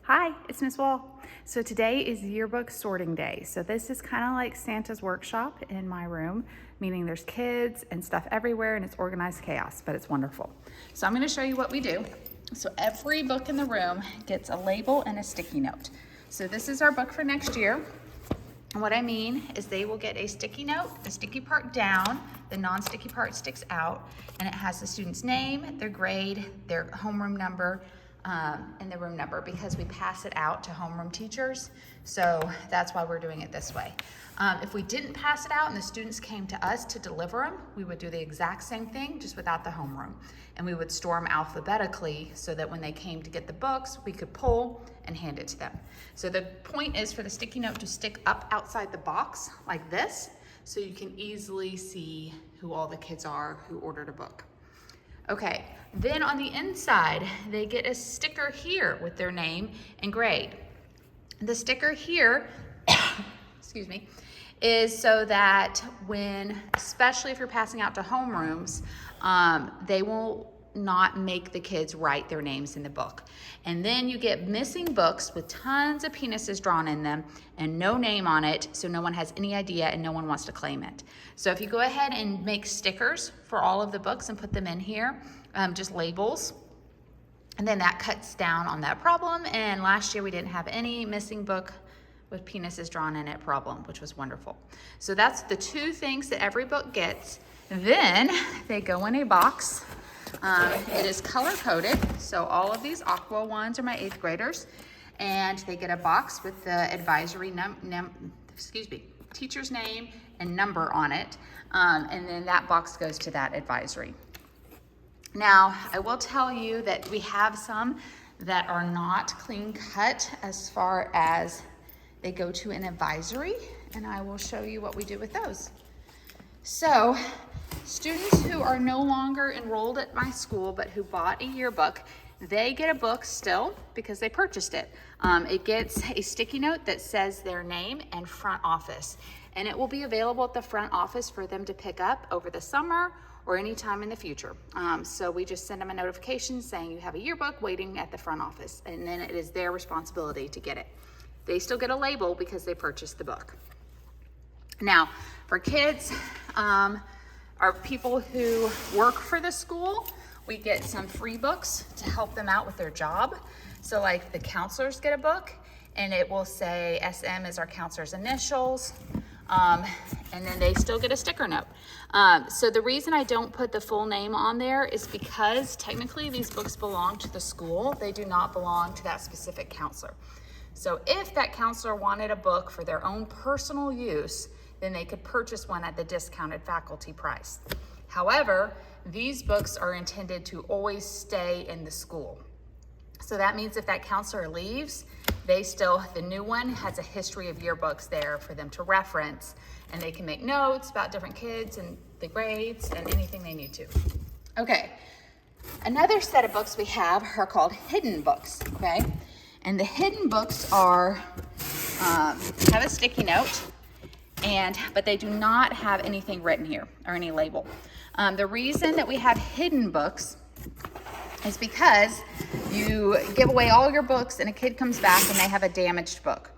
Hi, it's Miss Wall. So today is yearbook sorting day. So this is kind of like Santa's workshop in my room, meaning there's kids and stuff everywhere and it's organized chaos, but it's wonderful. So I'm going to show you what we do. So every book in the room gets a label and a sticky note. So this is our book for next year. And what I mean is they will get a sticky note, the sticky part down, the non-sticky part sticks out, and it has the student's name, their grade, their homeroom number, and the room number, because we pass it out to homeroom teachers. So that's why we're doing it this way. If we didn't pass it out and the students came to us to deliver them, we would do the exact same thing, just without the homeroom. And we would store them alphabetically so that when they came to get the books, we could pull and hand it to them. So the point is for the sticky note to stick up outside the box like this, so you can easily see who all the kids are who ordered a book. Okay, then on the inside, they get a sticker here with their name and grade. The sticker here, excuse me, is so that when, especially if you're passing out to homerooms, they will not make the kids write their names in the book. And then you get missing books with tons of penises drawn in them and no name on it, so no one has any idea and no one wants to claim it. So if you go ahead and make stickers for all of the books and put them in here, just labels, and then that cuts down on that problem. And last year we didn't have any missing book with penises drawn in it problem, which was wonderful. So that's the two things that every book gets. Then they go in a box. It is color coded, so all of these aqua ones are my 8th graders, and they get a box with the advisory teacher's name and number on it, and then that box goes to that advisory. Now, I will tell you that we have some that are not clean cut as far as they go to an advisory, and I will show you what we do with those. So, students who are no longer enrolled at my school but who bought a yearbook, they get a book still because they purchased it. It gets a sticky note that says their name and front office, and it will be available at the front office for them to pick up over the summer or any time in the future. So we just send them a notification saying you have a yearbook waiting at the front office, and then it is their responsibility to get it. They still get a label because they purchased the book. Now, for kids, or people who work for the school, we get some free books to help them out with their job. So like the counselors get a book and it will say SM is our counselor's initials, and then they still get a sticker note. So the reason I don't put the full name on there is because technically these books belong to the school. They do not belong to that specific counselor. So if that counselor wanted a book for their own personal use, then they could purchase one at the discounted faculty price. However, these books are intended to always stay in the school. So that means if that counselor leaves, the new one has a history of yearbooks there for them to reference, and they can make notes about different kids and the grades and anything they need to. Okay, another set of books we have are called hidden books, okay? And the hidden books are, have a sticky note, but they do not have anything written here or any label. The reason that we have hidden books is because you give away all your books and a kid comes back and they have a damaged book.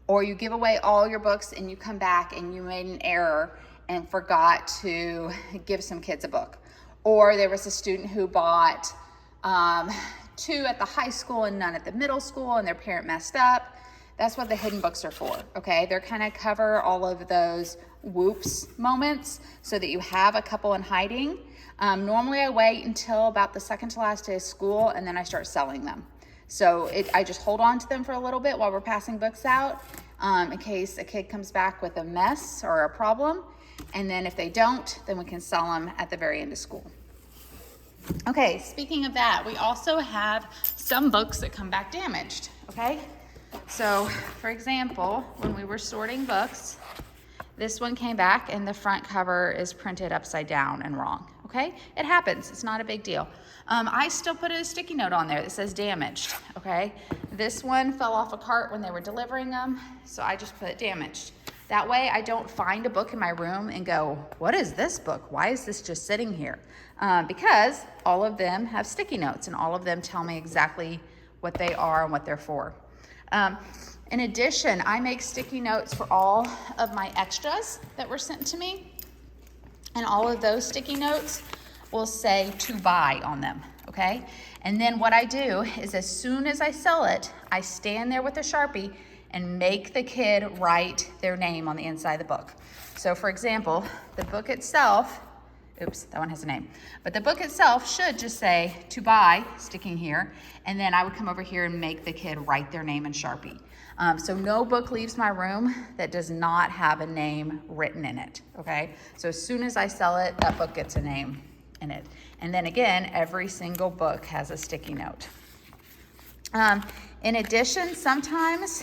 Or you give away all your books and you come back and you made an error and forgot to give some kids a book. Or there was a student who bought 2 at the high school and none at the middle school and their parent messed up. That's what the hidden books are for, okay? They're kind of cover all of those whoops moments so that you have a couple in hiding. Normally I wait until about the second to last day of school and then I start selling them. So I just hold on to them for a little bit while we're passing books out in case a kid comes back with a mess or a problem. And then if they don't, then we can sell them at the very end of school. Okay, speaking of that, we also have some books that come back damaged, okay? So, for example, when we were sorting books, this one came back and the front cover is printed upside down and wrong, okay? It happens, it's not a big deal. I still put a sticky note on there that says damaged, okay? This one fell off a cart when they were delivering them, so I just put damaged. That way I don't find a book in my room and go, what is this book? Why is this just sitting here? Because all of them have sticky notes and all of them tell me exactly what they are and what they're for. In addition, I make sticky notes for all of my extras that were sent to me. And all of those sticky notes will say to buy on them, okay? And then what I do is as soon as I sell it, I stand there with a Sharpie and make the kid write their name on the inside of the book. So for example, the book itself, oops, that one has a name. But the book itself should just say to buy, sticking here, and then I would come over here and make the kid write their name in Sharpie. So no book leaves my room that does not have a name written in it, okay? So as soon as I sell it, that book gets a name in it. And then again, every single book has a sticky note. In addition, sometimes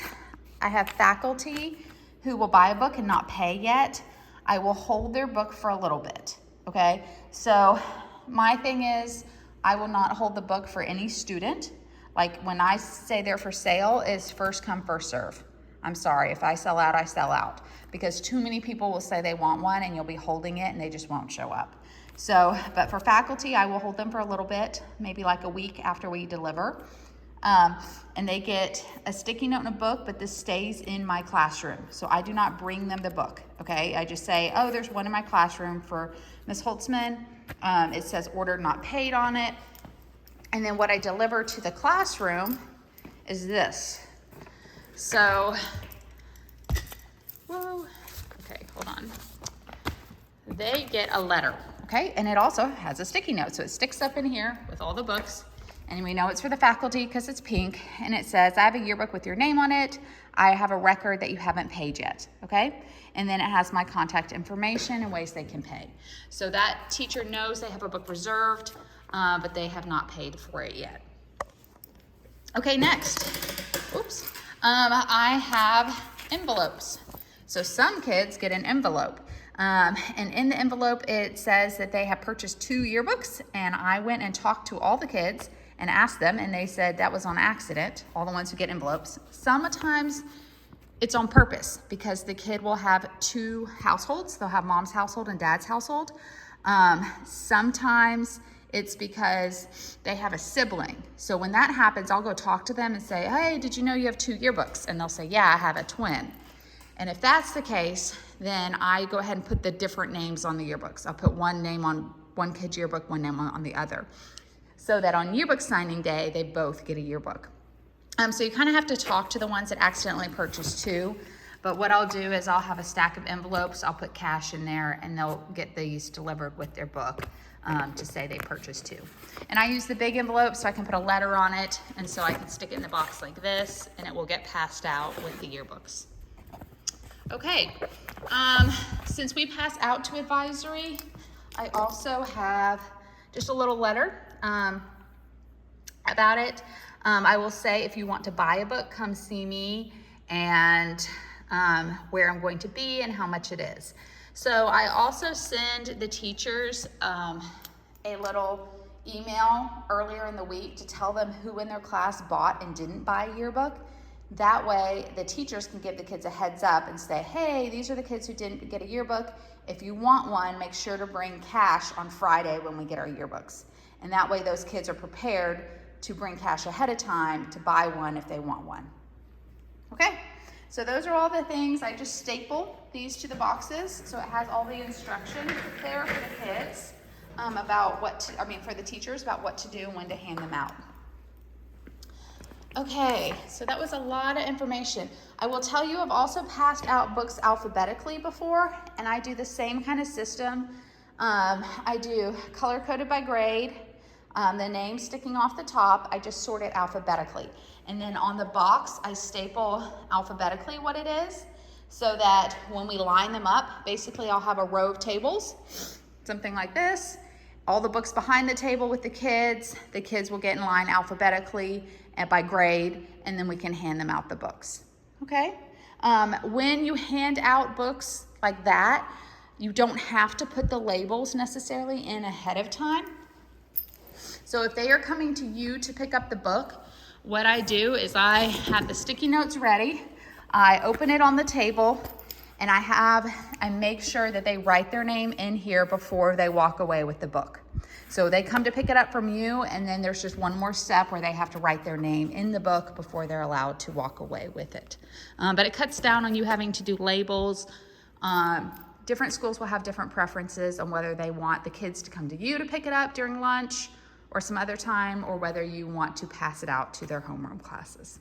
I have faculty who will buy a book and not pay yet. I will hold their book for a little bit, okay? So my thing is, I will not hold the book for any student. Like when I say they're for sale, is first come, first serve. I'm sorry, if I sell out, I sell out. Because too many people will say they want one and you'll be holding it and they just won't show up. So, but for faculty, I will hold them for a little bit, maybe like a week after we deliver. And they get a sticky note and a book, but this stays in my classroom. So I do not bring them the book, okay? I just say, oh, there's one in my classroom for Ms. Holtzman. It says ordered, not paid on it. And then what I deliver to the classroom is this. So, whoa, okay, hold on. They get a letter, okay? And it also has a sticky note. So it sticks up in here with all the books. And we know it's for the faculty because it's pink. And it says, I have a yearbook with your name on it. I have a record that you haven't paid yet, okay? And then it has my contact information and ways they can pay. So that teacher knows they have a book reserved, but they have not paid for it yet. Okay, next. Oops. I have envelopes. So some kids get an envelope. And in the envelope, it says that they have purchased 2 yearbooks. And I went and talked to all the kids and asked them, and they said that was on accident, all the ones who get envelopes. Sometimes it's on purpose because the kid will have 2 households. They'll have mom's household and dad's household. Sometimes it's because they have a sibling. So when that happens, I'll go talk to them and say, hey, did you know you have 2 yearbooks? And they'll say, yeah, I have a twin. And if that's the case, then I go ahead and put the different names on the yearbooks. I'll put one name on one kid's yearbook, one name on the other. So that on yearbook signing day, they both get a yearbook. So you kind of have to talk to the ones that accidentally purchased 2. But what I'll do is I'll have a stack of envelopes. I'll put cash in there and they'll get these delivered with their book to say they purchased 2. And I use the big envelope so I can put a letter on it. And so I can stick it in the box like this and it will get passed out with the yearbooks. Okay, since we pass out to advisory, I also have just a little letter about it. I will say if you want to buy a book, come see me and where I'm going to be and how much it is. So I also send the teachers a little email earlier in the week to tell them who in their class bought and didn't buy a yearbook. That way the teachers can give the kids a heads up and say, hey, these are the kids who didn't get a yearbook. If you want one, make sure to bring cash on Friday when we get our yearbooks. And that way those kids are prepared to bring cash ahead of time to buy one if they want one. Okay, so those are all the things. I just staple these to the boxes. So it has all the instruction there for the kids about for the teachers about what to do and when to hand them out. Okay, so that was a lot of information. I will tell you I've also passed out books alphabetically before, and I do the same kind of system. I do color-coded by grade, the name sticking off the top, I just sort it alphabetically. And then on the box, I staple alphabetically what it is, so that when we line them up, basically I'll have a row of tables, something like this. All the books behind the table with the kids will get in line alphabetically and by grade, and then we can hand them out the books, okay? When you hand out books like that, you don't have to put the labels necessarily in ahead of time. So if they are coming to you to pick up the book, what I do is I have the sticky notes ready, I open it on the table, and I make sure that they write their name in here before they walk away with the book. So they come to pick it up from you, and then there's just one more step where they have to write their name in the book before they're allowed to walk away with it. But it cuts down on you having to do labels. Different schools will have different preferences on whether they want the kids to come to you to pick it up during lunch or some other time, or whether you want to pass it out to their homeroom classes.